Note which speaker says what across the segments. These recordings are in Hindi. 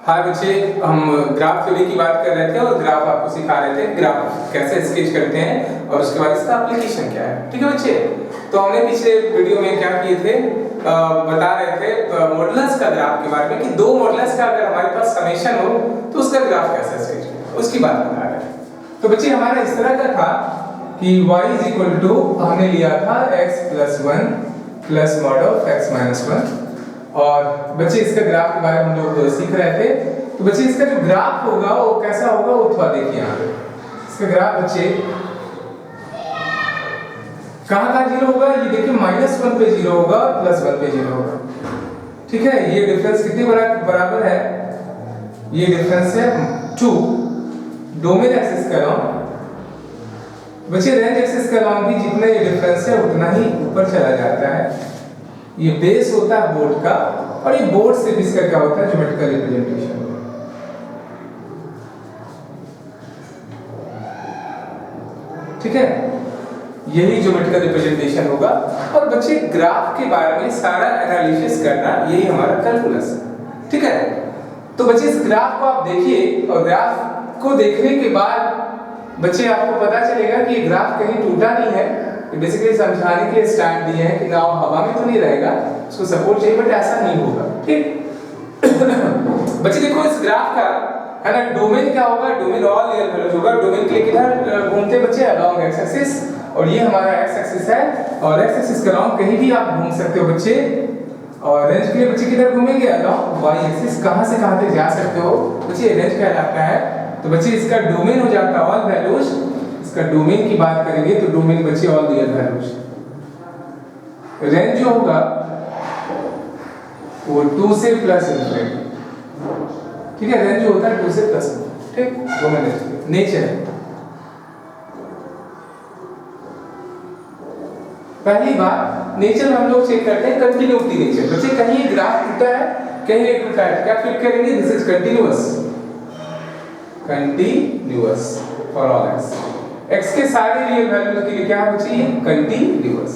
Speaker 1: हाय बच्चे, हम ग्राफ थ्योरी की बात कर रहे थे और ग्राफ आपको सिखा रहे थे ग्राफ कैसे स्केच करते हैं और उसके बाद इसका एप्लीकेशन क्या है। ठीक है बच्चे, तो हमने पिछले वीडियो में क्या किए थे, बता रहे थे मॉडुलस का ग्राफ के बारे में कि दो मॉडुलस का अगर हमारे पास समेशन हो तो उसका ग्राफ कैसे स्केच करें, उसकी बात बता रहे हैं। तो बच्चे हमारा इस तरह का था कि y हमने लिया था x + 1 plus mod of x - 1 और बच्चे इसका ग्राफ के बारे में हम लोग सीख रहे थे। तो बच्चे इसका जो ग्राफ होगा वो कैसा होगा वो थोड़ा देखिए यहाँ पे। इसका ग्राफ बच्चे कहाँ जीरो होगा, ये देखिए -1 पे जीरो होगा, +1 पे जीरो होगा। ठीक है, ये डिफरेंस कितने बराबर है, ये डिफरेंस है 2 डोमेन एक्सिस का लॉन्ग। बच्चे रेंज एक्सिस का लॉन्ग भी जितना ये डिफरेंस है उतना ही ऊपर चला जाता है। ये बेस होता है बोर्ड का और ये बोर्ड से भी इसका क्या होता है ज्योमेट्रिकल रिप्रेजेंटेशन। ठीक है, यही ज्योमेट्रिकल रिप्रेजेंटेशन होगा। और बच्चे ग्राफ के बारे में सारा एनालिसिस करना यही हमारा कैलकुलस है। ठीक है, तो बच्चे इस ग्राफ को आप देखिए और ग्राफ को देखने के बाद बच्चे आपको पता चलेगा कि ये ग्राफ कहीं टूटा नहीं है। बेसिकली समझाने के लिए स्टैंड दिए हैं कि नाव हवा में तो नहीं रहेगा, उसको सपोर्ट चाहिए, बट ऐसा नहीं होगा। ठीक बच्चे देखो इस ग्राफ का है ना, डोमेन क्या होगा, डोमेन ऑल रियल वैल्यूज होगा। डोमेन के लिए किधर घूमते बच्चे, अलोंग एक्स एक्सिस, और ये हमारा एक्स एक्सिस है और एक्स एक्सिस के अलोंग कहीं भी आप घूम सकते हो बच्चे। और रेंज के लिए बच्चे किधर घूमेंगे, अलोंग वाई एक्सिस, कहां से कहां तक जा सकते हो बच्चे, रेंज कहलाता है। तो बच्चे इसका डोमेन हो जाता है ऑल वैल्यूज। इसका डोमेन की बात करेंगे तो डोमेन बच्चे ऑल रियल वैल्यूज। रेंज जो होगा वो 2 से प्लस इनफिनिटी। ठीक है, रेंज जो होता है 2 से प्लस। ठीक, डोमेन नेचर। पहली बात नेचर में हम लोग चेक करते हैं कंटिन्यूटी नेचर। बच्चे कहीं ग्राफ टूटा है कहीं नहीं टूटा है, क्या फिट करेंगे, this is continuous. Continuous for all x, x के सारे रियल वैल्यूज के लिए क्या है बच्चे, ये कंटिन्यूअस।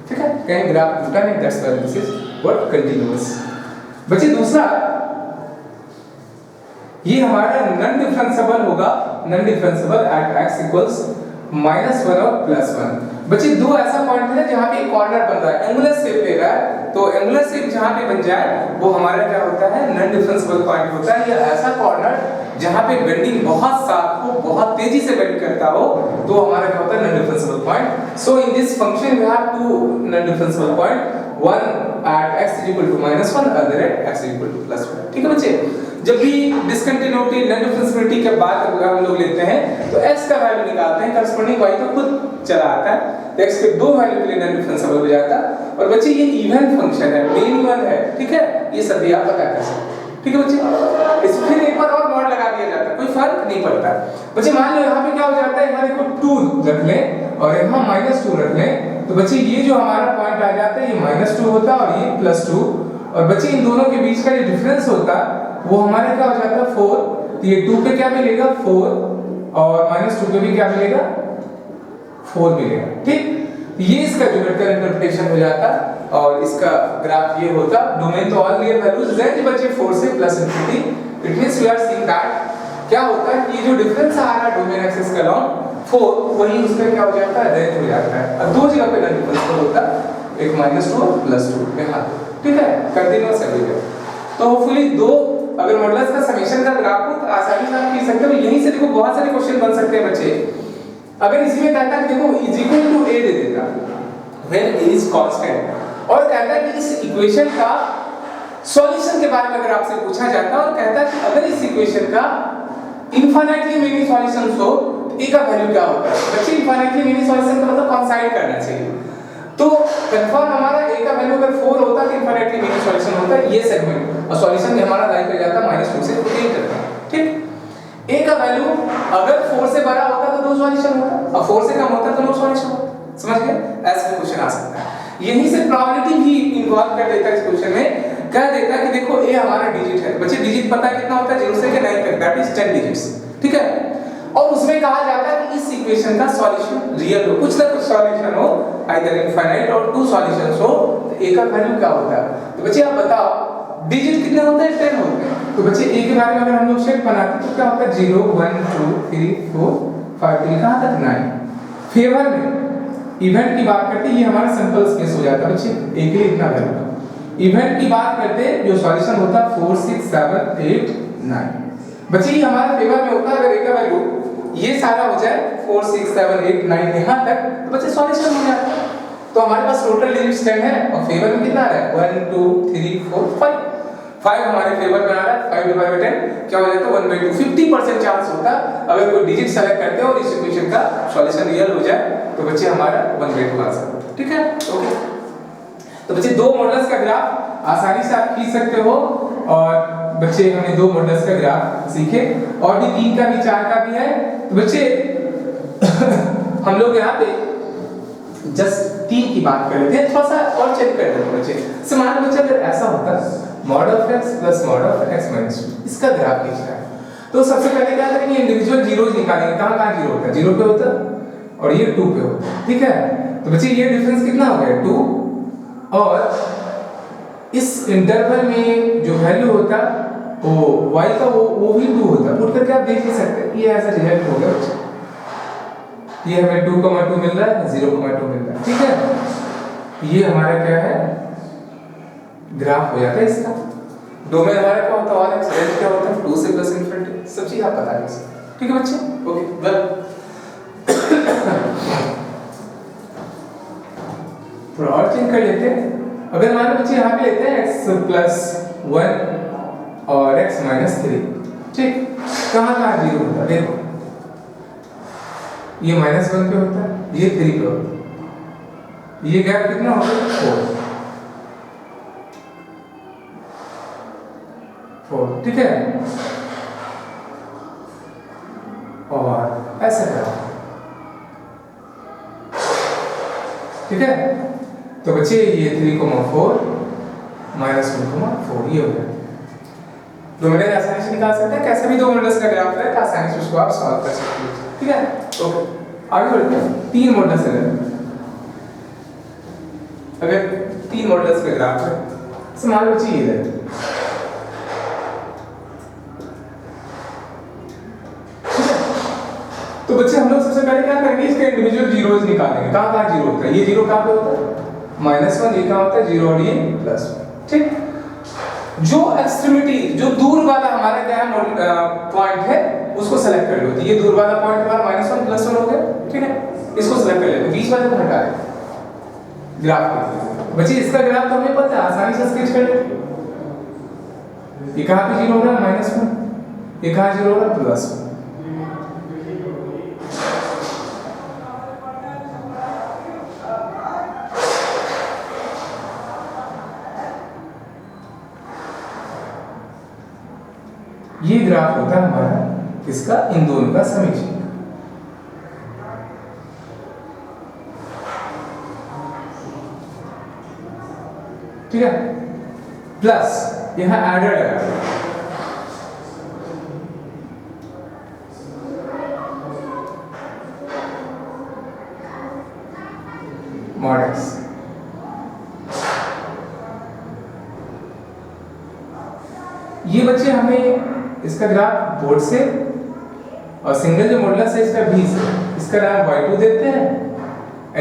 Speaker 1: ठीक है, कहीं ग्राफ टूटा नहीं, that's why this is what continuous. बच्चे दूसरा ये हमारा नॉन डिफरेंशिएबल होगा, नॉन डिफरेंशिएबल एट x = -1 और +1। बच्चे दो ऐसा पॉइंट है जहां पे कॉर्नर बन रहा है, एंगुलर शेप ले रहा है, तो एंगुलर शेप जहां पे बन जाए वो हमारा क्या होता है, नॉन डिफरेंशिएबल पॉइंट होता है। या ऐसा कॉर्नर जहां पे बेंडिंग बहुत शार्प हो, बहुत तेजी से बेंड करता हो, तो हमारा क्या होता है, non differentiable point. So in this function we have two non differentiable point, one at x = -1, other at x = +1। ठीक है बच्चे, जब भी डिस्कंटिन्यूटी नॉन डिफरेंशिएबिलिटी के बाद हम लोग लेते हैं तो x का वैल्यू निकालते हैं, करस्पॉन्डिंग y तो खुद चला आता है, तो x के दो वैल्यू के लिए नॉन डिफरेंशिएबल हो जाता है। और बच्चे ये इवन फंक्शन है, मेन वन है। ठीक है, ये सब भी आप पता कर सकते हैं। ठीक है बच्चे, इस फिर एक बार और मॉड लगा दिया जाता है, कोई फर्क नहीं पड़ता। बच्चे मान लो यहाँ पे क्या हो जाता है, यहाँ देखो 2 रख लें और यहाँ -2 रख लें, तो बच्चे ये जो हमारा पॉइंट आ जाता है ये -2 होता है और ये +2। और बच्चे इन दोनों के बीच का जो डिफरेंस होता वो हमारा क्या हो जाता है 4। तो ये 2 पे क्या मिलेगा 4 और -2 पे भी क्या मिलेगा 4 मिलेगा। ठीक, ये इसका ज्योमेट्रिकल इंटरप्रिटेशन हो जाता और इसका ग्राफ ये होता। डोमेन तो ऑल रियल वैल्यूज, रेंज बच्चे 4 से plus infinity. It means we are seeing that क्या होता है कि ये जो डिफरेंस आ रहा है डोमेन एक्सिस का लॉन्ग 4, वही उसका क्या हो जाता है, रेंज हो जाता है। और दो जगह पे नॉन डिफरेंशिएबल होता है, एक -2 और +2 यहाँ। ठीक है, कंटीन्यूअस एवरीवेयर। तो होपफुली दो अगर मॉडुलस का समेशन का ग्राफ हो तो आसानी से आप खींच सकते हो। यहीं से देखो बहुत सारे क्वेश्चन बन सकते हैं बच्चे। अगर इसमें कहता है देखो = a दे देता व्हेन a इज कांस्टेंट, और कहता है कि इस इक्वेशन का सॉल्यूशन के बारे में अगर आपसे पूछा जाता है और कहता है कि अगर इस इक्वेशन का इनफाइनाइटली मेनी सॉल्यूशंस हो तो a का वैल्यू क्या होगा। बच्चे इनफाइनाइटली मेनी सॉल्यूशन का मतलब कंसाइड करना चाहिए, तो कंफर्म हमारा a का वैल्यू अगर 4 होता तो इनफाइनाइटली मेनी सॉल्यूशन होता है ये सेगमेंट, और सॉल्यूशन में हमारा लाइन कर जाता -2 से 8 तक। ठीक, a का वैल्यू अगर 4 से बड़ा होता तो 2 सॉल्यूशन होता और 4 से कम होता तो नो सॉल्यूशन होता। समझ गए, ऐसे क्वेश्चन आ सकता है। यहीं से प्रोबेबिलिटी भी इन्वॉल्व कर देता है इस क्वेश्चन में, कह देता है कि देखो a हमारा डिजिट है। बच्चे डिजिट पता है कितना होता है, 0 से 9 तक, दैट इज 10 डिजिट्स। ठीक है, और उसमें कहा जाता है कि इस इक्वेशन का सॉल्यूशन रियल हो, कुछ ना कुछ सॉल्यूशन हो, आइदर इनफाइनाइट और 2 सॉल्यूशंस हो, तो a का वैल्यू क्या होता है। तो बच्चे आप बताओ डिजिट कितने होते हैं, 10 होते हैं। तो बच्चे ए के बारे में अगर हम लोग शेप बनाते तो क्या होता है 0 1 2 3 4 5 3 कहां तक 9। फेवर में इवेंट की बात करते ये हमारा सिंपल स्पेस हो जाता है बच्चे, ए के लिए इतना वैल्यू। इवेंट की बात करते जो सॉल्यूशन होता 4 6 7 8 9। बच्चे ये हमारा फेवर में होता अगर ए का वैल्यू ये सारा हो जाए 4 6 7 8 9 यहां तक तो बच्चे सॉल्यूशन हो जाता है। तो हमारे पास टोटल डिजिट्स 10 है और फेवर में कितना आ रहा है 1 2 3 4 5। 5 हमारे फेवर में आ रहा है, 5 डिवाइडेड बाय 10 क्या हो जाता है 1/2। 50% चांस होता अगर कोई डिजिट सेलेक्ट करते हो और इस इक्वेशन का सॉल्यूशन रियल हो जाए तो बच्चे हमारा 1/2 आ सकता है। ठीक है ओके। तो बच्चे दो मॉडल्स का ग्राफ आसानी से आप खींच सकते हो और बच्चे हमने दो मॉडल्स का ग्राफ सीखे और भी 3 का भी 4 का भी है। तो बच्चे हम लोग यहाँ पे जस्ट 3 की बात कर लेते हैं, थोड़ा सा और चेक कर लेते हैं बच्चे। समान बच्चे अगर ऐसा होता mod of x plus mod of x minus 2 इसका ग्राफ खींचना है तो सबसे पहले क्या करेंगे इंडिविजुअल जीरोस निकालेंगे। कहां जीरो होता है 0 पे होता है और ये 2 पे होता है। ठीक है तो बच्चे ये डिफरेंस कितना हो गया 2 और इस इंटरवल में जो वैल्यू होता वो y का वो भी 2 होता। पुट करके आप देख ही सकते हैं ये ऐसा रिजल्ट हो गया बच्चे। ये हमें 2,2 मिल रहा है 0,2 मिल रहा है। ठीक है ये हमारा क्या है ग्राफ हो जाता है इसका। डोमेन हमारा क्या होता है और एक्स रेंज क्या होता है 2 से प्लस इंफिनिटी सब चीज आप बता दीजिए। ठीक है बच्चे ओके वेल थोड़ा और चेंज कर लेते हैं। अगर मान लो बच्चे यहाँ पे लेते हैं x प्लस 1 और x माइनस 3। ठीक कहाँ जीरो होता है देखो ये -1 पे होता है ये 3 पे होता है। ये गैप कितना होगा 4। ठीक है और ऐसा करो। ठीक है तो बच्चे ये 3,4 -1,4 ये हो गया। दो मॉडल आसानी से निकाल सकते हैं कैसे भी दो मॉडल्स का ग्राफ है आसानी से उसको आप सॉल्व कर सकते हो। ठीक है ओके आगे बढ़ते हैं। 3 मॉडल्स अगर 3 मॉडल्स का ग्राफ है मान लो बच्चे ये है। तो बच्चे हम लोग सबसे पहले क्या करेंगे इसके इंडिविजुअल जीरोस निकालेंगे। कहां जीरो होता है ये जीरो कहां पे होता है -1 ये कहां होता है 0 और ये +1। ठीक जो एक्सट्रीमिटी जो दूर वाला हमारा क्या है पॉइंट है उसको सेलेक्ट कर लो। तो ये दूर वाला पॉइंट हमारा -1 +1 हो गया। ठीक है इसको सेलेक्ट कर लेते बीच वाले को हटा दें ग्राफ में। बच्चे इसका ग्राफ तो हमें पता है आसानी से स्केच कर लेते। ये कहां पे जीरो हो रहा है -1 ये कहां जीरो हो रहा है +1। ये ग्राफ होता है हमारा इसका इन दोनों का समेशन। ठीक है प्लस यहां एडेड है mod x। ये बच्चे हमें इसका ग्राफ बोर्ड से और सिंगल जो मॉडुलस है इसका b से इसका नाम y2 देते हैं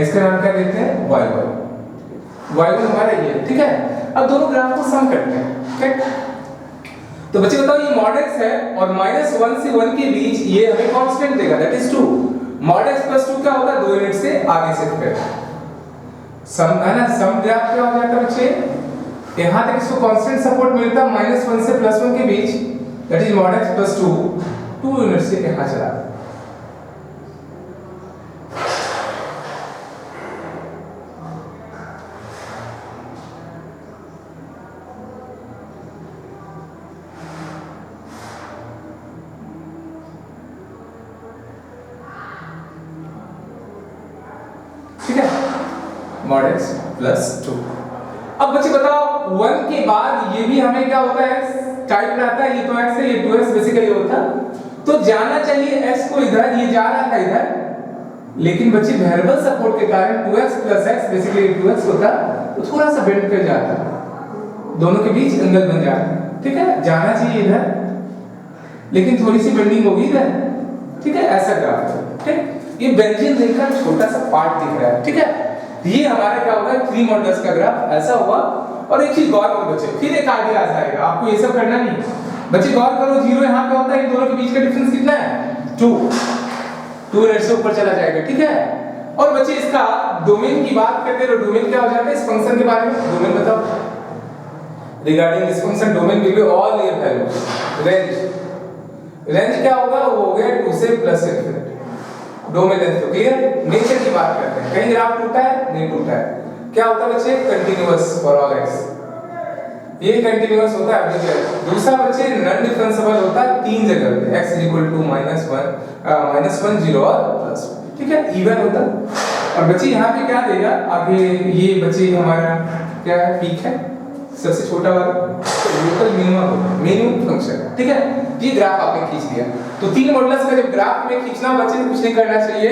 Speaker 1: इसका नाम क्या देते हैं y1। y1 हमारा ये ठीक है। अब दोनों ग्राफ को सम करते हैं। ठीक तो बच्चे बताओ ये mod x है और -1 से 1 के बीच ये हमें कांस्टेंट देगा दैट इज 2। mod x + 2 क्या होता है 2 यूनिट से आगे शिफ्ट करना सम है ना। सम ग्राफ क्या हो जाता है बच्चे यहां तक इसको कांस्टेंट सपोर्ट मिलता -1 से +1 के बीच that is mod x + 2 unit से यहां चला। ठीक है mod x + 2। अब बच्चे बताओ 1 के बाद ये भी हमें क्या होता है टाइप रहता है ये तो x है ये 2x बेसिकली होता तो जाना चाहिए x को इधर ये जा रहा था इधर लेकिन बच्चे वेरिएबल सपोर्ट के कारण 2x + x बेसिकली 2x होता तो थोड़ा सा बेंड कर जाता दोनों के बीच एंगल बन जाता ठीक है, जाना चाहिए इधर लेकिन थोड़ी सी बेंडिंग होगी इधर, ठीक है, ऐसा ग्राफ है, ठीक। ये बेंजीन रिंग का छोटा सा पार्ट दिख रहा है, ठीक है। ये हमारा क्या होगा, 3 मॉडल्स का ग्राफ ऐसा हुआ। और एक चीज गौर करो बच्चे, फिर एक आइडिया आ जाएगा, आपको ये सब करना नहीं। बच्चे गौर करो, 0 यहाँ पे होता है, इन दोनों के बीच का डिफरेंस कितना है, 2 यूनिट से ऊपर चला जाएगा, ठीक है। और बच्चे इसका डोमेन की बात करते हैं तो डोमेन क्या हो जाता है इस फंक्शन के बारे में, डोमेन बताओ। Regarding this function domain will be all real values. Range क्या होगा, वो हो गया 2 से प्लस इंफिनिटी। डोमेन लेंथ तो क्लियर। नेचर की बात करते हैं, कहीं ग्राफ टूटा है, नहीं टूटा है। क्या होता है बच्चे, कंटीन्यूअस फॉर ऑल x, ये कंटीन्यूअस होता है एवरीवेयर। दूसरा बच्चे नॉन डिफरेंशिएबल होता है 3 जगह पे, x -1 0 और +1, ठीक है, इवन होता है। और बच्चे यहाँ पे क्या देगा आगे, ये बच्चे हमारा क्या है, पीक है सबसे छोटा वाला, तो लोकल मिनिमम फंक्शन है, ठीक है। ये ग्राफ आपने खींच लिया। तो 3 मॉडल्स का जब ग्राफ में खींचना बच्चे तो कुछ नहीं करना चाहिए,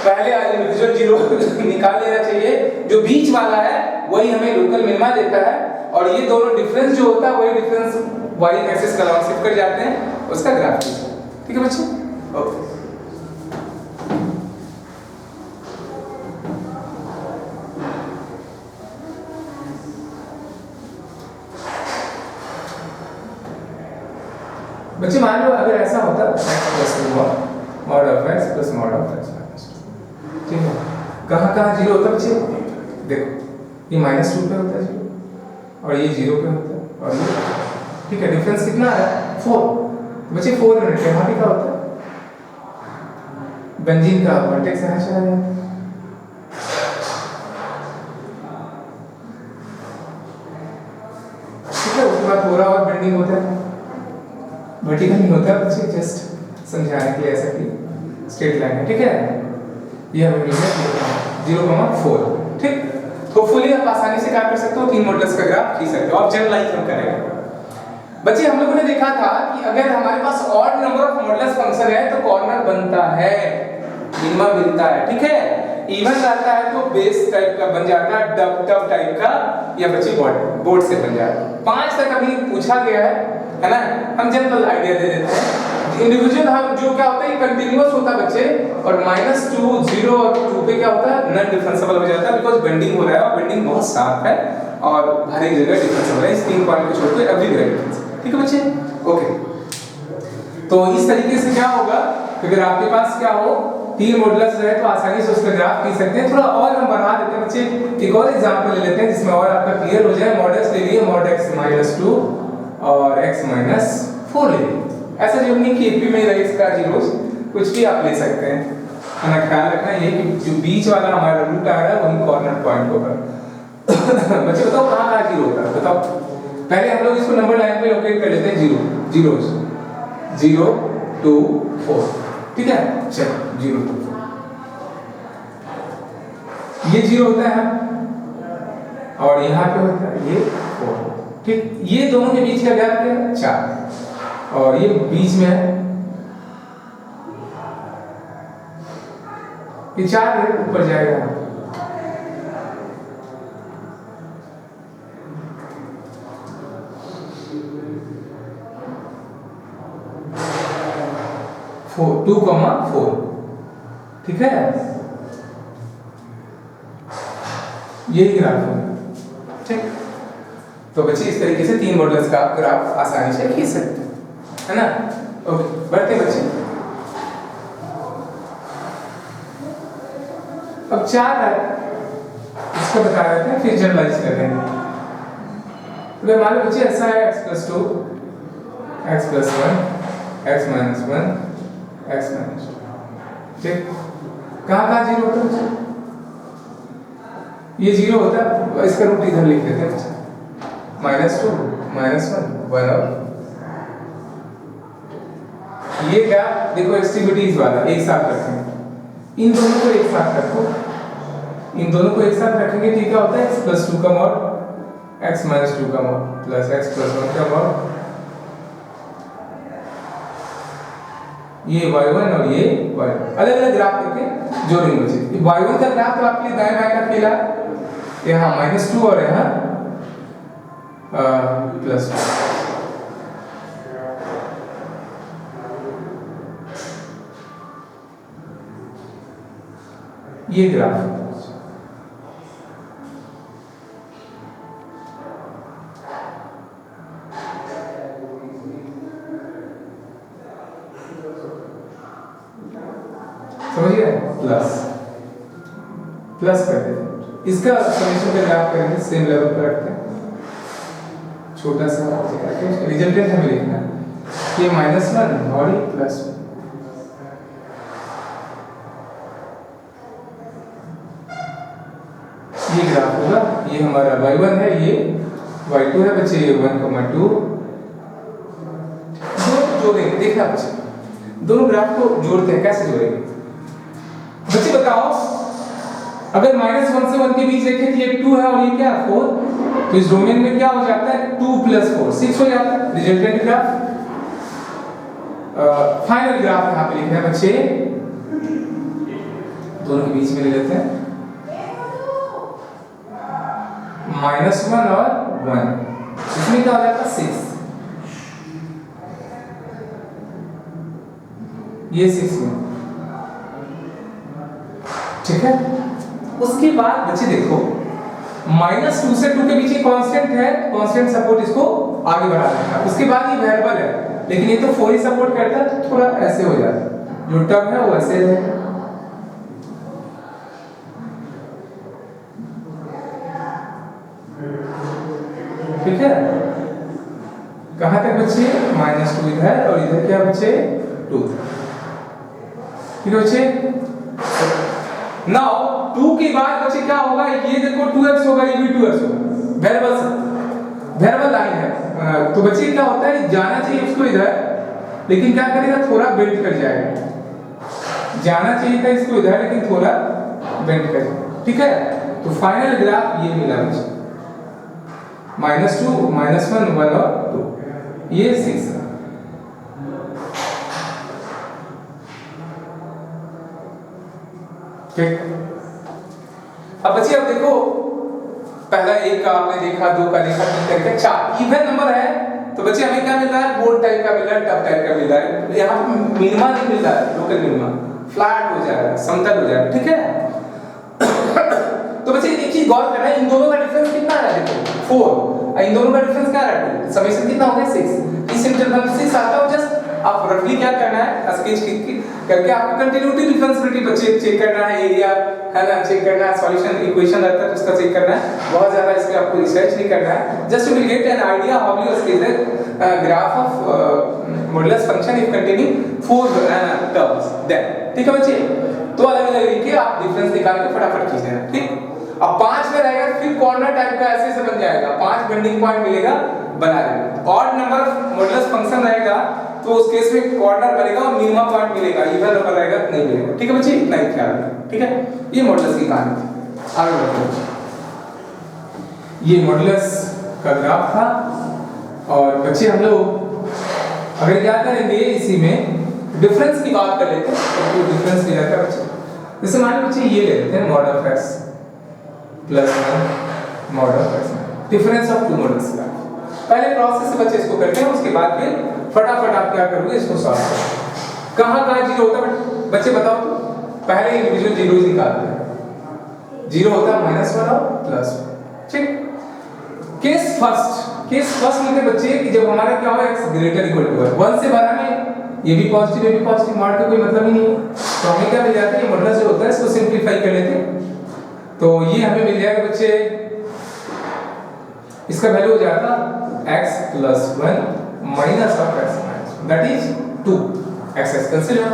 Speaker 1: पहले इंडिविजुअल जीरो निकाल लेना चाहिए, जो बीच वाला है वही हमें लोकल मिनिमा देता है, और ये दोनों डिफरेंस जो होता है वही डिफरेंस y एक्सिस का लॉन्ग शिफ्ट कर जाते हैं, उसका ग्राफ खींचो, ठीक है बच्चे, ओके। बच्चे मान लो अगर ऐसा होता x + 2 mod of x plus mod of x minus 2, ठीक है। कहाँ जीरो होता है बच्चे, देखो ये -2 पे होता है जीरो, और ये 0 पे होता है, और ये, ठीक है। डिफरेंस कितना है, 4। बच्चे 4 यूनिट है, यहाँ पे क्या होता है, बेंजीन का वर्टेक्स यहाँ चला जाता है, ठीक है। उसके बाद थोड़ा और बेंडिंग होता है, वर्टिकल नहीं होता बच्चे, जस्ट समझाने के लिए ऐसा कि स्ट्रेट लाइन है, ठीक है। ये हमें मिल गया 0,4, ठीक। होपफुली आप आसानी से क्या कर सकते हो, 3 मॉडल्स का ग्राफ खींच सकते हो। अब जनरलाइज हम करेंगे बच्चे। हम लोगों ने देखा था कि अगर हमारे पास odd number of modulus function है तो कॉर्नर बनता है, मिनिमा मिलता है, ठीक है। इवन रहता है तो बेस टाइप का बन जाता है, डब टाइप का, या बच्चे बोर्ड से बन जाता है। 5 तक अभी पूछा गया है ना। हम जनरल आइडिया दे देते हैं। इंडिविजुअल हम जो क्या होता है कंटीन्यूअस होता है बच्चे, और -2 0 और 2 पे क्या होता है नॉन डिफरेंशिएबल हो जाता है, बिकॉज़ बेंडिंग हो रहा है, और बेंडिंग बहुत शार्प है और हर एक जगह डिफरेंशिएबल है। इस 3 पॉइंट को छोड़ के एवरीवेयर डिफरेंस, ठीक है बच्चे, ओके। तो इस तरीके से क्या होगा, अगर आपके पास क्या हो 3 मॉडल्स है तो आसानी से उसका ग्राफ खींच सकते हैं। थोड़ा और हम बढ़ा देते हैं बच्चे, एक और एग्जांपल ले लेते हैं जिसमें और आपका क्लियर हो जाए। मॉडल्स ले लिए, mod x -2 और x -4 ले लिए। ऐसा जो नहीं कि एपी में रहे इसका जीरोस, कुछ भी आप ले सकते हैं, है ना। ख्याल रखना ये कि जो बीच वाला हमारा रूट आ रहा है वही कॉर्नर पॉइंट होगा। बच्चे बताओ कहाँ जीरो होता है, बताओ। पहले हम लोग इसको नंबर लाइन पे लोकेट कर लेते हैं, 0 2 4, ठीक है। चलो 0 2 4, ये 0 होता है, और यहाँ पे होता है ये 4, ठीक। ये दोनों के बीच का गैप क्या है, 4, और ये बीच में है, ये 4 है, ऊपर जाएगा। फोर 2,4, ठीक है। यही ग्राफ है, ठीक। तो बच्चे इस तरीके से 3 मॉडल्स का ग्राफ आसानी से खींच सकते हैं, है ना। ओके, बढ़ते बच्चे। अब 4 है, इसको बता देते हैं, फिर जनरलाइज कर देंगे। तो मान लो बच्चे ऐसा है x + 2 x + 1 x - 1 x - 2, ठीक। कहाँ 0 होता है बच्चे, ये 0 होता है, इसका रूट इधर लिख देते हैं बच्चे, -2 -1 1 और ये क्या देखो एक्सट्रीमिटीज वाला एक साथ रखेंगे, इन दोनों को एक साथ रखो, इन दोनों को एक साथ रखेंगे तो क्या होता है x + 2 का mod x - 2 का mod प्लस x + 1 का mod, ये y1 और ये y1 अलग अलग ग्राफ करके जोड़ेंगे बच्चे। y1 का ग्राफ तो आपके लिए दाएं बाएं का खेला, यहाँ -2 और यहाँ +2, ये ग्राफ समझिए, प्लस प्लस करते हैं, इसका समीकरण का ग्राफ करेंगे, सेम लेवल पर रखते हैं, छोटा सा रिजल्टेंट हमें लिखना है कि -1 और ये +1। ये ग्राफ होगा, ये हमारा y1 है, ये y2 है बच्चे, 1,2 जोड़ेंगे। देखना बच्चे, दोनों ग्राफ को जोड़ते हैं, कैसे जोड़ेंगे बच्चे बताओ। अगर -1 से 1 के बीच देखें तो ये 2 है और ये क्या 4, तो इस डोमेन में क्या हो जाता है 2 + 4 6 हो जाता है रिजल्टेंट ग्राफ। फाइनल ग्राफ यहाँ पे लिखना है बच्चे, दोनों के बीच में ले लेते हैं -1 और 1, इसमें क्या हो जाता है 6, ये 6 में, ठीक है। उसके बाद बच्चे देखो -2 से 2 के बीच एक कांस्टेंट है, कांस्टेंट सपोर्ट इसको आगे बढ़ा देगा। उसके बाद ये वेरिएबल है, लेकिन ये तो 4 ही सपोर्ट करता है, तो थोड़ा ऐसे हो जाता है, जो टर्म है वो ऐसे है, ठीक है। कहां तक बच्चे -2 इधर और इधर क्या बच्चे 2, ठीक है बच्चे। नाउ 2 के बाद बच्चे क्या होगा, ये देखो 2x होगा, ये भी 2x होगा, वेरिएबल लाइन है, तो बच्चे क्या होता है जाना चाहिए उसको इधर, लेकिन क्या करेगा थोड़ा बेंड कर जाएगा, जाना चाहिए था इसको इधर लेकिन थोड़ा बेंड कर जाएगा, ठीक है। तो फाइनल ग्राफ ये मिला मुझे -2 -1 1 और 2, ये 6 है, ठीक। अब बच्चे अब देखो, पहला एक का आपने देखा, 2 का देखा, 3 का देखा, 4 इवन नंबर है, तो बच्चे हमें क्या मिल रहा है बोर्ड टाइप का मिल रहा है, टब टाइप का मिल रहा है, यहाँ पे मिनिमा नहीं मिल रहा है, लोकल मिनिमा फ्लैट हो जाएगा, समतल हो जाएगा, ठीक है। तो बच्चे एक चीज गौर करना है, इन दोनों का डिफरेंस कितना है देखो 4, इन दोनों का डिफरेंस क्या है 2, समेशन कितना हो गया 6, इस इंटरवल में 6 आता है। जस्ट आप रफली क्या करना है स्केच करके आपको कंटिन्यूटी डिफरेंशिएबिलिटी बच्चे चेक करना है, एरिया है ना चेक करना है, सॉल्यूशन इक्वेशन रहता है तो उसका चेक करना है, बहुत ज्यादा इसमें आपको रिसर्च नहीं करना है, just you will get an idea how you sketch the graph of modulus function if containing 4 terms then, ठीक है बच्चे। तो अलग अलग तरीके आप डिफरेंस निकाल के फटाफट कीजिए, ठीक। अब 5 में रहेगा, फिर कॉर्नर टाइप का ऐसे से बन जाएगा, 5 बेंडिंग पॉइंट मिलेगा, बना देंगे। Odd number of modulus function रहेगा तो उस केस में कॉर्नर बनेगा और मिनिमम पॉइंट मिलेगा, इवन नंबर रहेगा नहीं मिलेगा, ठीक है बच्चे, इतना ही ख्याल रखना, ठीक है। ये मॉडुलस की कहानी थी, आगे बढ़ते हैं। ये मॉडुलस का ग्राफ था, और बच्चे हम लोग अगर क्या करेंगे इसी में डिफरेंस की बात कर लेते हैं, तो डिफरेंस भी रहता है बच्चे। जैसे मान लो बच्चे ये ले लेते हैं mod of x plus 1 mod of x, difference of two models का पहले प्रोसेस से बच्चे इसको करते हैं, उसके बाद फिर फटाफट आप क्या करोगे इसको सॉल्व करोगे। कहां जीरो होता है बच्चे बताओ, तो पहले इंडिविजुअल जीरो ही निकालते हैं, जीरो होता है -1 और +1, ठीक। केस फर्स्ट में बच्चे कि जब हमारा क्या हो x ग्रेटर इक्वल टू 1 से बड़ा में ये भी पॉजिटिव मॉड का कोई मतलब ही नहीं है, तो हमें क्या मिल जाता है, ये मॉडुलस जो होता है इसको सिंपलीफाई कर लेते हैं, तो ये हमें मिल जाएगा बच्चे, इसका वैल्यू हो जाता x + 1 minus of x minus 1, that is 2, x is consider.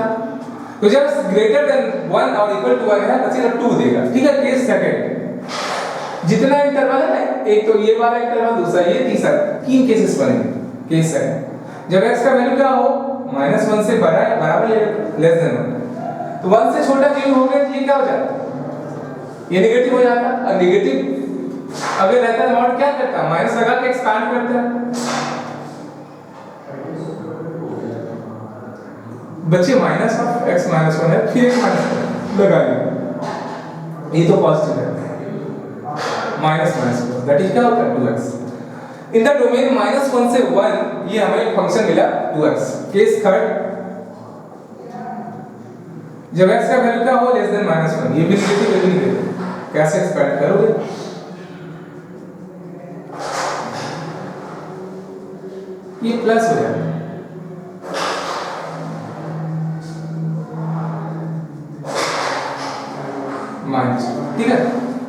Speaker 1: तो जब ग्रेटर देन 1 और इक्वल टू 1 है बच्चे तो 2 देगा, ठीक है। केस सेकंड, जितना इंटरवल है ना, एक तो ये वाला इंटरवल, दूसरा ये, तीसरा, 3 केसेस बनेंगे। केस सेकंड, जब x का वैल्यू क्या हो -1 से बड़ा है, बराबर लेस देन 1, तो 1 से छोटा जीरो हो गया, तो ये क्या हो जाता है, ये नेगेटिव हो जाता है। और नेगेटिव अगर रहता है मॉड क्या करता है, माइनस लगा के एक्सपांड करता है बच्चे, माइनस ऑफ x - 1 है, फिर एक माइनस लगा लिया, ये तो पॉजिटिव है, माइनस दैट इज क्या होता है 2x इन द डोमेन -1 से 1, ये हमें फंक्शन मिला 2x। केस थर्ड, जब x का वैल्यू क्या हो लेस देन -1, ये भी नेगेटिव वैल्यू नहीं देते, कैसे एक्सपेक्ट करोगे? ये प्लस हो जाएगा, माइनस, ठीक है।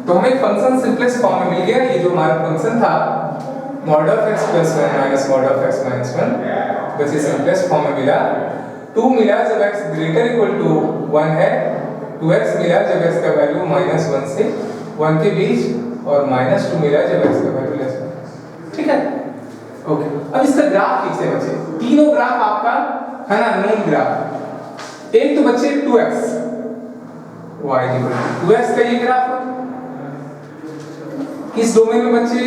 Speaker 1: तो हमें फंक्शन सिंपलेस्ट फॉर्म में मिल गया। ये जो हमारा फंक्शन था mod of x plus 1 minus mod of x minus 1, बस ये सिंपलेस्ट फॉर्म में मिला। 2 मिला जब x ग्रेटर इक्वल टू 1 है, 2x मिला जब x का वैल्यू -1 से 1 के बीच, और -2 मिला जब x का वैल्यू लेस है, ठीक है। ओके, अब इसका ग्राफ खींचते हैं बच्चे। तीनों ग्राफ आपका है ना नोन ग्राफ। एक तो बच्चे 2x y equal to 2x का ये ग्राफ किस डोमेन में बच्चे?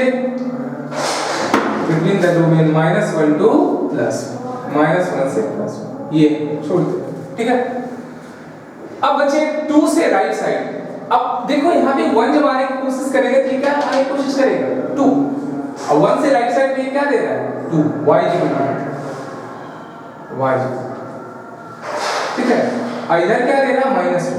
Speaker 1: बिटवीन द डोमेन -1 टू +1 से +1, ये छोड़ दो, ठीक है। अब बच्चे 2 से राइट साइड, अब देखो यहाँ पे 1 जब आने की कोशिश करेगा तो क्या आने की कोशिश करेगा? 2। अब 1 से राइट साइड में क्या दे रहा है? 2 y y, ठीक है। इधर क्या दे रहा है? -2।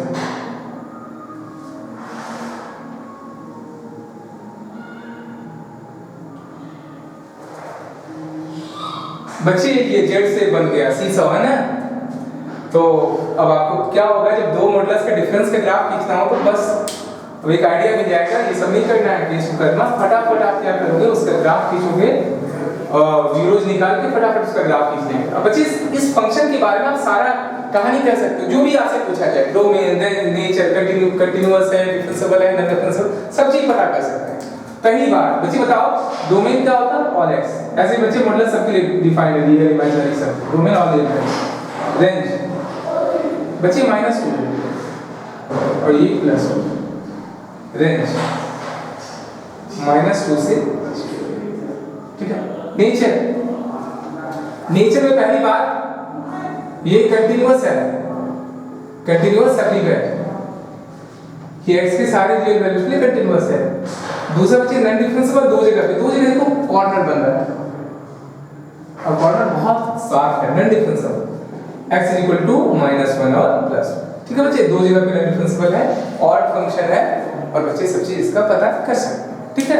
Speaker 1: बच्चे ये जेड से बन गया C100 है ना। तो अब आपको क्या होगा, जब दो मॉडल्स के डिफरेंस का ग्राफ खींचना हो तो बस अब एक आइडिया मिल जाएगा। ये सब नहीं करना है, इसको करना फटाफट आप क्या करोगे, उसका ग्राफ खींचोगे और जीरोज निकाल के फटाफट उसका ग्राफ खींच लेंगे। अब बच्चे इस फंक्शन के बारे में आप सारा कहानी कह सकते हो, जो भी आपसे पूछा जाए, डोमेन, नेचर, कंटीन्यूअस है, डिफरेंशिएबल है, नॉन डिफरेंशिएबल, सब चीज पता कर सकते हैं। पहली बार बच्चे बताओ डोमेन क्या होता है? All x. ऐसे बच्चे मॉडल सबके लिए डिफाइंड है, रियल इमेजिनरी सब। Domain all x. रेंज बच्चे -2 और ये +2, रेंज -2 से, ठीक है। नेचर, नेचर में पहली बात ये कंटीन्यूअस है, कंटीन्यूअस एप्लीकेट कि x के सारे रियल वैल्यूज के लिए कंटीन्यूअस है। दूसरा बच्चे नॉन डिफरेंशिएबल, दो जगह देखो कॉर्नर बन रहा है, अब कॉर्नर बहुत साफ है, नॉन डिफरेंशिएबल, x -1 और +1, ठीक है बच्चे। दो जगह पे नॉन डिफरेंशिएबल है, ऑड फंक्शन है, और बच्चे सब चीज इसका पता कर सकते हैं, ठीक है।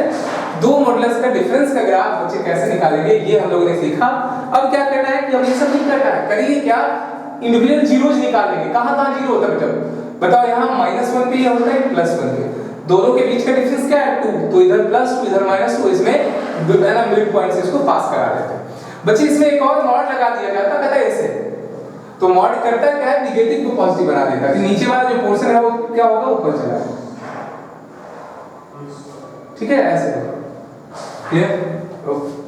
Speaker 1: दो मॉडल्स का डिफरेंस का ग्राफ बच्चे कैसे निकालेंगे ये हम लोगों ने सीखा। अब क्या करना है कि हम ये सब नहीं करना है, करिए क्या, इंडिविजुअल जीरोज निकालेंगे। कहां जीरो होता है बेटा? बताओ, यहाँ -1 पे या होता है +1 पे, दोनों के बीच का डिफरेंस क्या है? 2, तो इधर +2 इधर -2, इसमें ना मिड पॉइंट से इसको पास करा देते हैं बच्चे। इसमें एक और मॉड लगा दिया जाता है, कहता है ऐसे, तो मॉड करता है क्या है, नेगेटिव को पॉजिटिव बना देता है कि नीचे वाला जो पोर्शन है वो क्या होगा, ऊपर चला जाएगा, ठीक है। ऐसे क्लियर? ओके,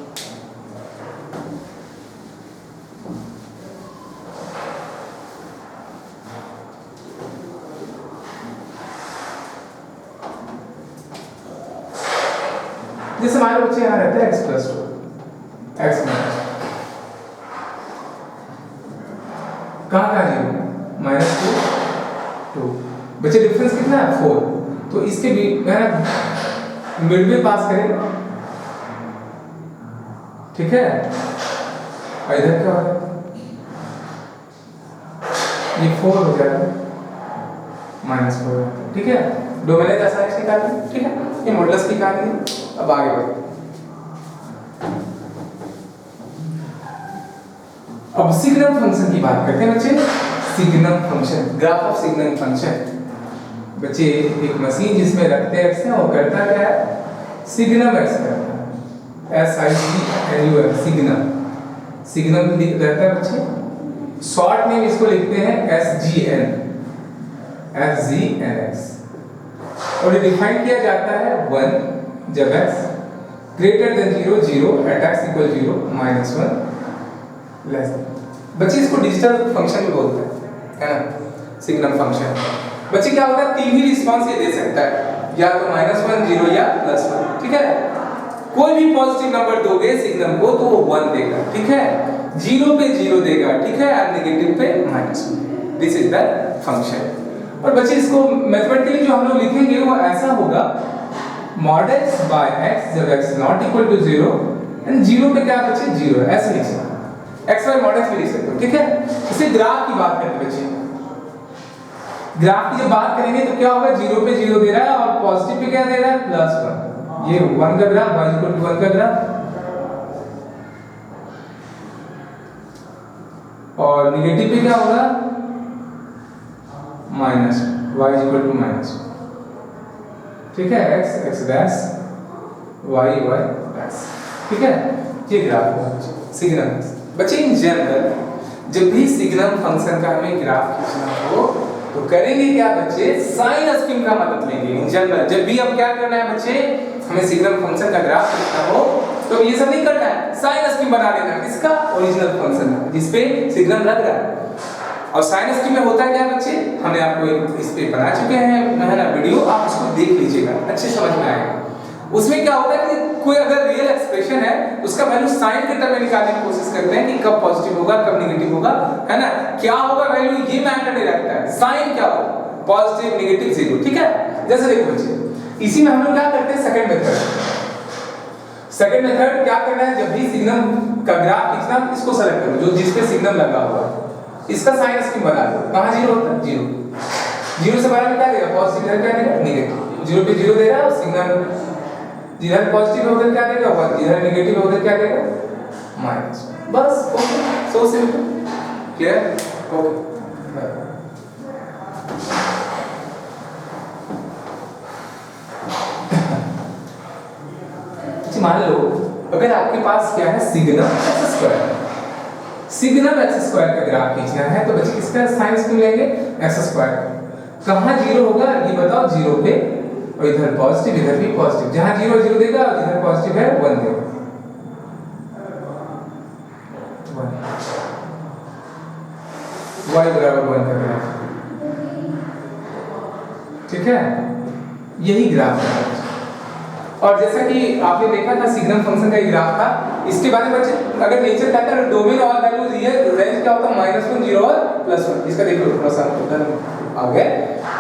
Speaker 1: जैसे हमारे बच्चे यहाँ रहते हैं x+2, x कहाँ जीरो, -2 2, बच्चे डिफरेंस कितना है 4, तो इसके भी मिड में पास करेंगे, ठीक है। इधर क्या होगा, ये 4 हो जाएगा, -4, ठीक है। डोमेन ऐसा x निकालें, ठीक है। ये मॉडल्स की कहानी है। अब आगे बढ़ो, अब सिग्नम फंक्शन की बात करते हैं बच्चे। Signum function, graph of signum function बच्चे, एक मशीन जिसमें रखते हैं x है, वो करता क्या है, सिग्नम x करता है, SIGNUM, सिग्नम, सिग्नम रहता है बच्चे। शॉर्ट में इसको लिखते हैं SGN, और ये डिफाइन किया जाता है 1 जब x greater than 0 0 at x equal 0 -1 less. बच्चे इसको डिजिटल फंक्शन भी बोलते हैं, है ना, सिग्नम फंक्शन। बच्चे क्या होता है, तीन ही रिस्पांस ये दे सकता है, या तो -1 0 या +1, ठीक है। कोई भी पॉजिटिव नंबर दोगे सिग्नम को तो वो 1 देगा, ठीक है। 0 पे 0 देगा, ठीक है, और नेगेटिव पे -1। This is the function. और बच्चे इसको मैथमेटिकली जो हम लोग लिखेंगे वो ऐसा होगा, mod x by x जब x not equal to 0 and 0 पे क्या बच्चे 0 है, ऐसे लिख सकते हैं। x by mod x भी लिख सकते हो, ठीक है। इसे ग्राफ की बात करते बच्चे, ग्राफ की जब बात करेंगे तो क्या होगा, 0 पे 0 दे रहा है और पॉजिटिव पे क्या दे रहा है, +1। ये 1 का ग्राफ, y = 1 का ग्राफ, और निगेटिव पे क्या होगा, माइनस, y = माइनस। ठीक है, x x dash, y y dash. ठीक है, ये ग्राफ है सिग्नम। बच्चे इन जनरल जब भी सिग्नम फंक्शन का हमें ग्राफ खींचना हो तो करेंगे क्या बच्चे, साइन स्कीम का मदद लेंगे। इन जनरल जब भी अब क्या करना है बच्चे, हमें सिग्नम फंक्शन का ग्राफ खींचना हो तो ये सब नहीं करना है, साइन स्कीम बना लेना है। किसका, ओरिजिनल फंक्शन का जिसपे सिग्नम लग रहा है। और साइन स्कीम में होता क्या बच्चे, हमने आपको एक इस पे बना चुके हैं, है ना, वीडियो, आप उसको देख लीजिएगा, अच्छे समझ में आएगा। उसमें क्या होता है कि कोई अगर रियल एक्सप्रेशन है उसका वैल्यू साइन के टर्म में निकालने की कोशिश करते हैं कि कब पॉजिटिव होगा कब नेगेटिव होगा, है ना, क्या होगा वैल्यू, ये मैटर नहीं रखता है, साइन क्या होगा, पॉजिटिव नेगेटिव जीरो। ठीक है, जैसे देखो बच्चे, इसी में हम लोग क्या करते हैं, सेकंड मेथड क्या करना है, जब भी सिग्नम का ग्राफ खींचना इसको सेलेक्ट करो जो जिस पे सिग्नम लगा हुआ है, इसका साइन स्कीम बना दो। कहां जीरो होता है, जीरो से बड़ा में क्या देगा, पॉजिटिव, इधर क्या देगा, नेगेटिव। जीरो पे जीरो दे रहा है, सिग्नम जिधर पॉजिटिव होगा क्या देगा 1, जिधर नेगेटिव होगा क्या देगा, माइनस। बस, okay, so simple, clear, okay. मान लो अगर आपके पास क्या है, सिग्नम x² का ग्राफ खींचना है तो बच्चे किसका साइन स्कीम लेंगे, x²। कहां जीरो होगा ये बताओ, जीरो पे, और इधर पॉजिटिव इधर भी पॉजिटिव, जहां 0 0 देगा और इधर पॉजिटिव है 1 देगा, 1 y = 1 का ग्राफ। ठीक है, यही ग्राफ है। और जैसा कि आपने देखा था सिग्नम फंक्शन का ये ग्राफ था, इसके बारे में बच्चे अगर नेचर कहता है domain all values real, range क्या होता है, -1 0 और +1। इसका देख लो थोड़ा सा उधर आ गया,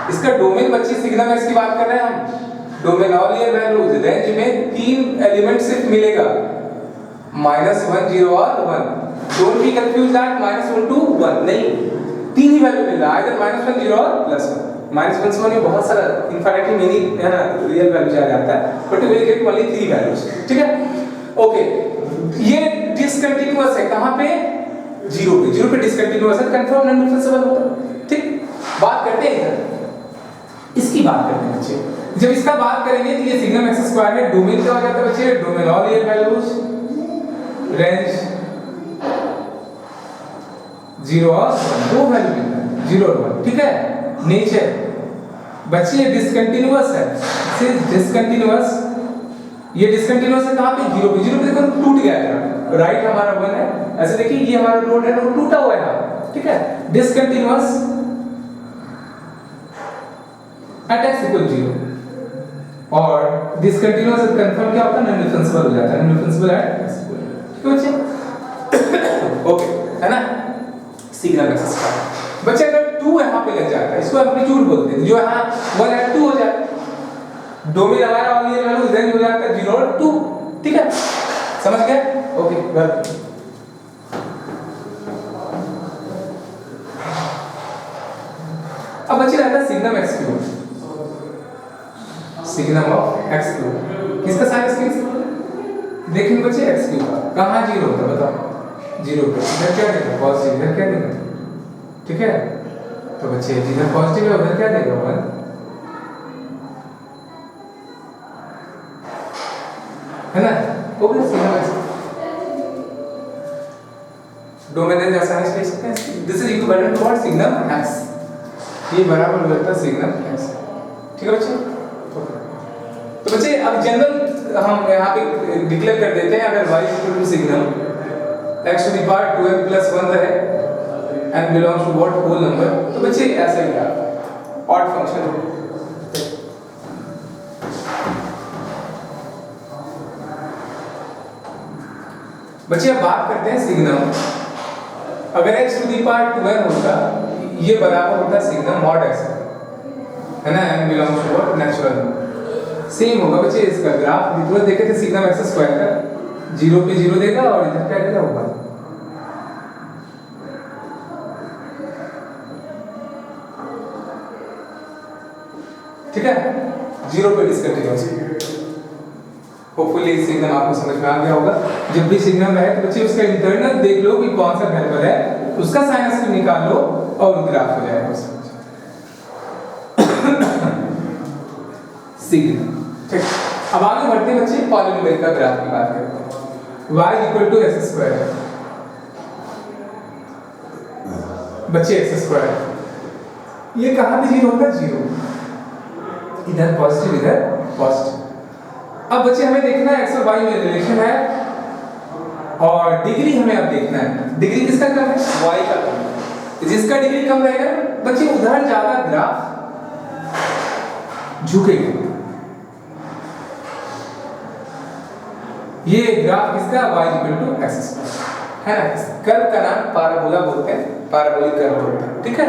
Speaker 1: इसका डोमेन बच्चे सिग्नम एक्स की बात कर रहे हैं हम, domain all real values, range में 3 एलिमेंट सिर्फ मिलेगा, -1 0 और 1। Don't be confuse that -1 to 1 नहीं, 3 ही वैल्यू मिल रहा है, इधर -1 0 और +1। -1 से में बहुत सारा इनफिनिटी मेनी, है ना, रियल वैल्यू आ जाता है, but we will get only 3 values. ठीक है, ओके। ये डिसकंटीन्यूअस है कहां पे, 0 पे डिसकंटीन्यूअस है, कंफर्म नॉन डिफरेंशिएबल होता है। ठीक, बात करते हैं इधर, इसकी बात करते हैं बच्चे। जब इसका बात करेंगे तो ये सिग्नम x² है, डोमेन क्या हो जाता है बच्चे, domain all real values, range 0 और 1, दो वैल्यू मिलता है, 0 और 1। ठीक है, नेचर बच्चे डिसकंटीन्यूअस है, सिर्फ डिसकंटीन्यूअस, ये डिसकंटीन्यूअस है कहां पे, 0 पे देखो टूट गया है, राइट हमारा 1 है, ऐसे देखिए ये हमारा नोड है, वो टूटा हुआ है। ठीक है, डिसकंटीन्यूअस एट x = 0, और डिसकंटीन्यूअस कंफर्म क्या होता है, नॉन डिफरेंशिएबल हो जाता है, नॉन डिफरेंशिएबल एट x = 0। ठीक है बच्चे, ओके, है ना, सिग्नम x²। बच्चे अगर 2 यहां पे लग जाता है, इसको एम्पलीट्यूड बोलते हैं, जो यहां 1 है 2 हो जाता है, डोमेन हमारा ऑल रियल वैल्यू रेंज हो जाता है 0 और 2। ठीक है, समझ गए, ओके, वेल। अब बच्चे रहता है signum x³, signum of x³, किसका साइन स्कीम देखेंगे बच्चे, x³ का, कहां 0 होता है बताओ, 0 पे, इधर क्या देगा, पॉजिटिव, इधर क्या देगा। ठीक है, तो बच्चे जिधर पॉजिटिव है उधर क्या देगा, 1। है ना, okay, signum x, domain range आसानी से लिख सकते हैं, this is equivalent to what, signum x, ये बराबर हो जाता है सिग्नम x। ठीक है बच्चे, तो बच्चे अब जनरल हम यहाँ पे डिक्लेयर कर देते हैं, अगर y = सिग्नम x⁴2n + 1 रहे and belongs to what, whole number, तो बच्चे ऐसा ही था, ऑड फंक्शन। बच्चे अब बात करते हैं सिग्नम, अगर x⁴2n होता, ये बराबर होता सिग्नम मॉड x, है ना, and belongs to what, natural. Same होगा बच्चे इसका ग्राफ, तुरंत देखे थे सिग्नम x² का, 0 पे 0 देगा और इधर क्या देगा, 1। ठीक है, 0 पे डिसकंटिन्यूअस। होपफुली सिग्नल आपको समझ में आ गया होगा। जब भी सिग्नल रहे तो बच्चे उसका इंटरनल देख लो कि कौन सा वेरिएबल है, उसका साइनस निकाल लो और ग्राफ हो जाएगा उसका सिग्नल। ठीक, अब आगे बढ़ते हैं बच्चे, पॉलिनोमियल का ग्राफ की बात करते हैं। y equal to x square है बच्चे, एक्स स्क्वायर ये कहां पे जीरो होगा, जीरो, इधर पॉजिटिव इधर पॉजिटिव। अब बच्चे हमें देखना है एक्स और वाई में रिलेशन है और डिग्री हमें अब देखना है। डिग्री किसका कम है, वाई का कम है। जिसका डिग्री कम रहेगा बच्चे उधर ज्यादा ग्राफ झुकेगा। ये ग्राफ किसका, y equal to x square है ना। कर्व का नाम पैराबोला बोलते हैं, पैराबोलिक कर्व बोलते हैं। ठीक है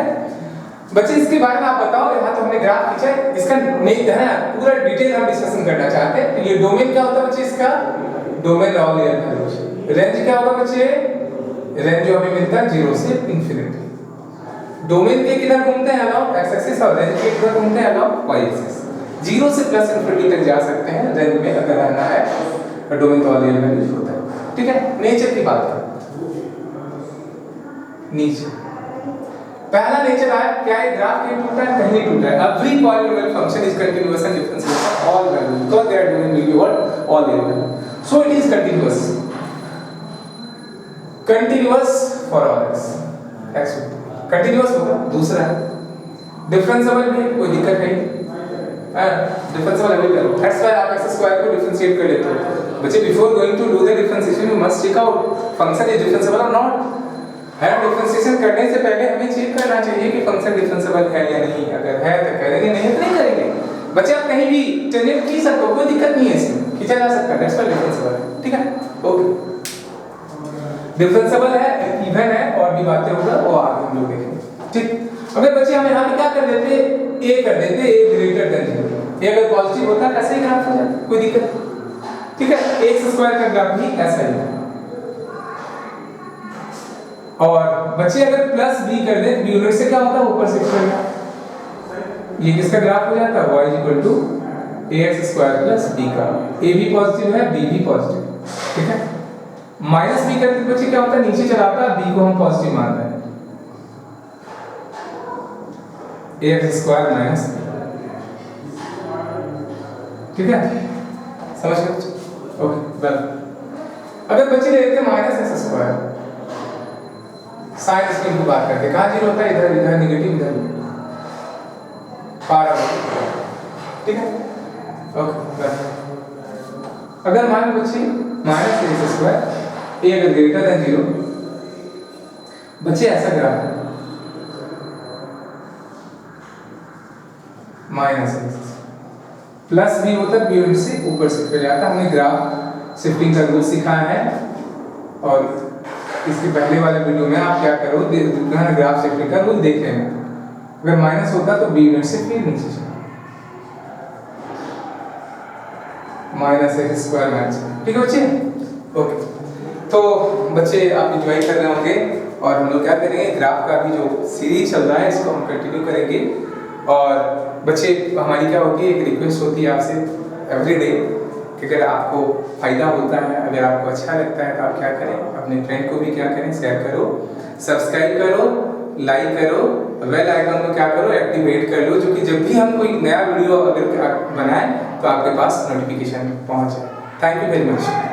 Speaker 1: बच्चे, इसके बारे में आप बताओ। यहाँ तो हमने ग्राफ खींचा है, इसका नहीं है ना पूरा डिटेल हम डिस्कशन करना चाहते हैं। तो ये डोमेन क्या होता है बच्चे, इसका domain all air values. Range क्या होगा बच्चे, रेंज जो हमें मिलता है 0 से इंफिनिटी। डोमेन के किधर घूमते हैं, अलाउ एक्स एक्सिस, और रेंज के किधर घूमते हैं, अलाउ वाई एक्सिस। 0 से प्लस इंफिनिटी तक जा सकते हैं रेंज में अगर रहना है, और डोमेन तो ऑल एयर वैल्यूज होता है। ठीक है, नेचर की बात करें, नीचे पहला नेचर आया क्या है, ग्राफ कहीं टूटा है, कहीं नहीं टूटा है। Every polynomial function is continuous and differentiable for all values because their domain will be what, all air value. So it is continuous, continuous for all x, x continuous होगा। दूसरा है डिफरेंशिएबल भी, कोई दिक्कत नहीं है, डिफरेंशिएबल अवेल करो। दैट्स व्हाई आप एक्स स्क्वायर को डिफरेंशिएट कर लेते हो बच्चे। Before going to do the differentiation you must check out function is differentiable और नॉट है। डिफरेंशिएशन करने से पहले हमें चेक करना चाहिए कि फंक्शन डिफरेंशिएबल है या नहीं। अगर है तो करेंगे, नहीं तो नहीं करेंगे। बच्चे आप कहीं भी टेंजेंट खींच सकते हो, कोई दिक्कत नहीं है इसमें, खींचा जा सकता है। दैट्स व्हाई डिफरेंशिएबल है। ठीक है, ओके, डिफरेंशिएबल है, इवन है, और भी बातें होगा वो आगे हम लोग देखेंगे। ठीक, अगर बच्चे हम यहाँ पे क्या कर देते, a कर देते, a ग्रेटर देन 0। ये अगर पॉजिटिव होता है ऐसे ही ग्राफ हो जाता, कोई दिक्कत नहीं। ठीक है, एक्स स्क्वायर का ग्राफ भी ऐसा ही है। और बच्चे अगर प्लस b कर दे, b यूनिट से क्या होता है, ऊपर से स्क्वायर। ये किसका ग्राफ हो जाता है, y equal to ax square plus b का। a भी पॉजिटिव है, b भी पॉजिटिव। ठीक है, माइनस b करते बच्चे क्या होता है, नीचे चलाता है, b को हम पॉजिटिव मान रहे हैं, ax स्क्वायर माइनस b। ठीक है, समझ गए बच्चे, ओके। वेल, अगर बच्चे लेते हैं minus x square, sine square की बात करते हैं, कहाँ जीरो होता है, इधर इधर नेगेटिव, इधर पैराबोला। ठीक है, ओके। अगर मान लो बच्चे माइनस एक्स स्क्वायर ए अगर ग्रेटर देन 0, बच्चे ऐसा ग्राफ है माइनस एक्स प्लस बी होता है, बी यूनिट से ऊपर शिफ्ट हो जाता है। हमने ग्राफ शिफ्टिंग का रूल सिखाया है, और इसके पहले वाले वीडियो में आप क्या करो, ग्राफ शिफ्टिंग का रूल देख लेना। अगर माइनस होता तो बी यूनिट से फिर नीचे चलो, माइनस एक्स स्क्वायर माइनस। ठीक है बच्चे, ओके। तो बच्चे आप एंजॉय कर रहे होंगे, और हम लोग क्या करेंगे, ग्राफ का भी जो सीरीज चल रहा है इसको हम कंटिन्यू करेंगे। और बच्चे हमारी क्या होती है, एक रिक्वेस्ट होती है आपसे एवरीडे कि अगर आपको फ़ायदा होता है, अगर आपको अच्छा लगता है तो आप क्या करें, अपने फ्रेंड को भी क्या करें, शेयर करो, सब्सक्राइब करो, लाइक करो, बेल आइकन को क्या करो, एक्टिवेट कर लो, जो कि जब भी हम कोई नया वीडियो अगर बनाएं तो आपके पास नोटिफिकेशन पहुंच जाए। Thank you very much.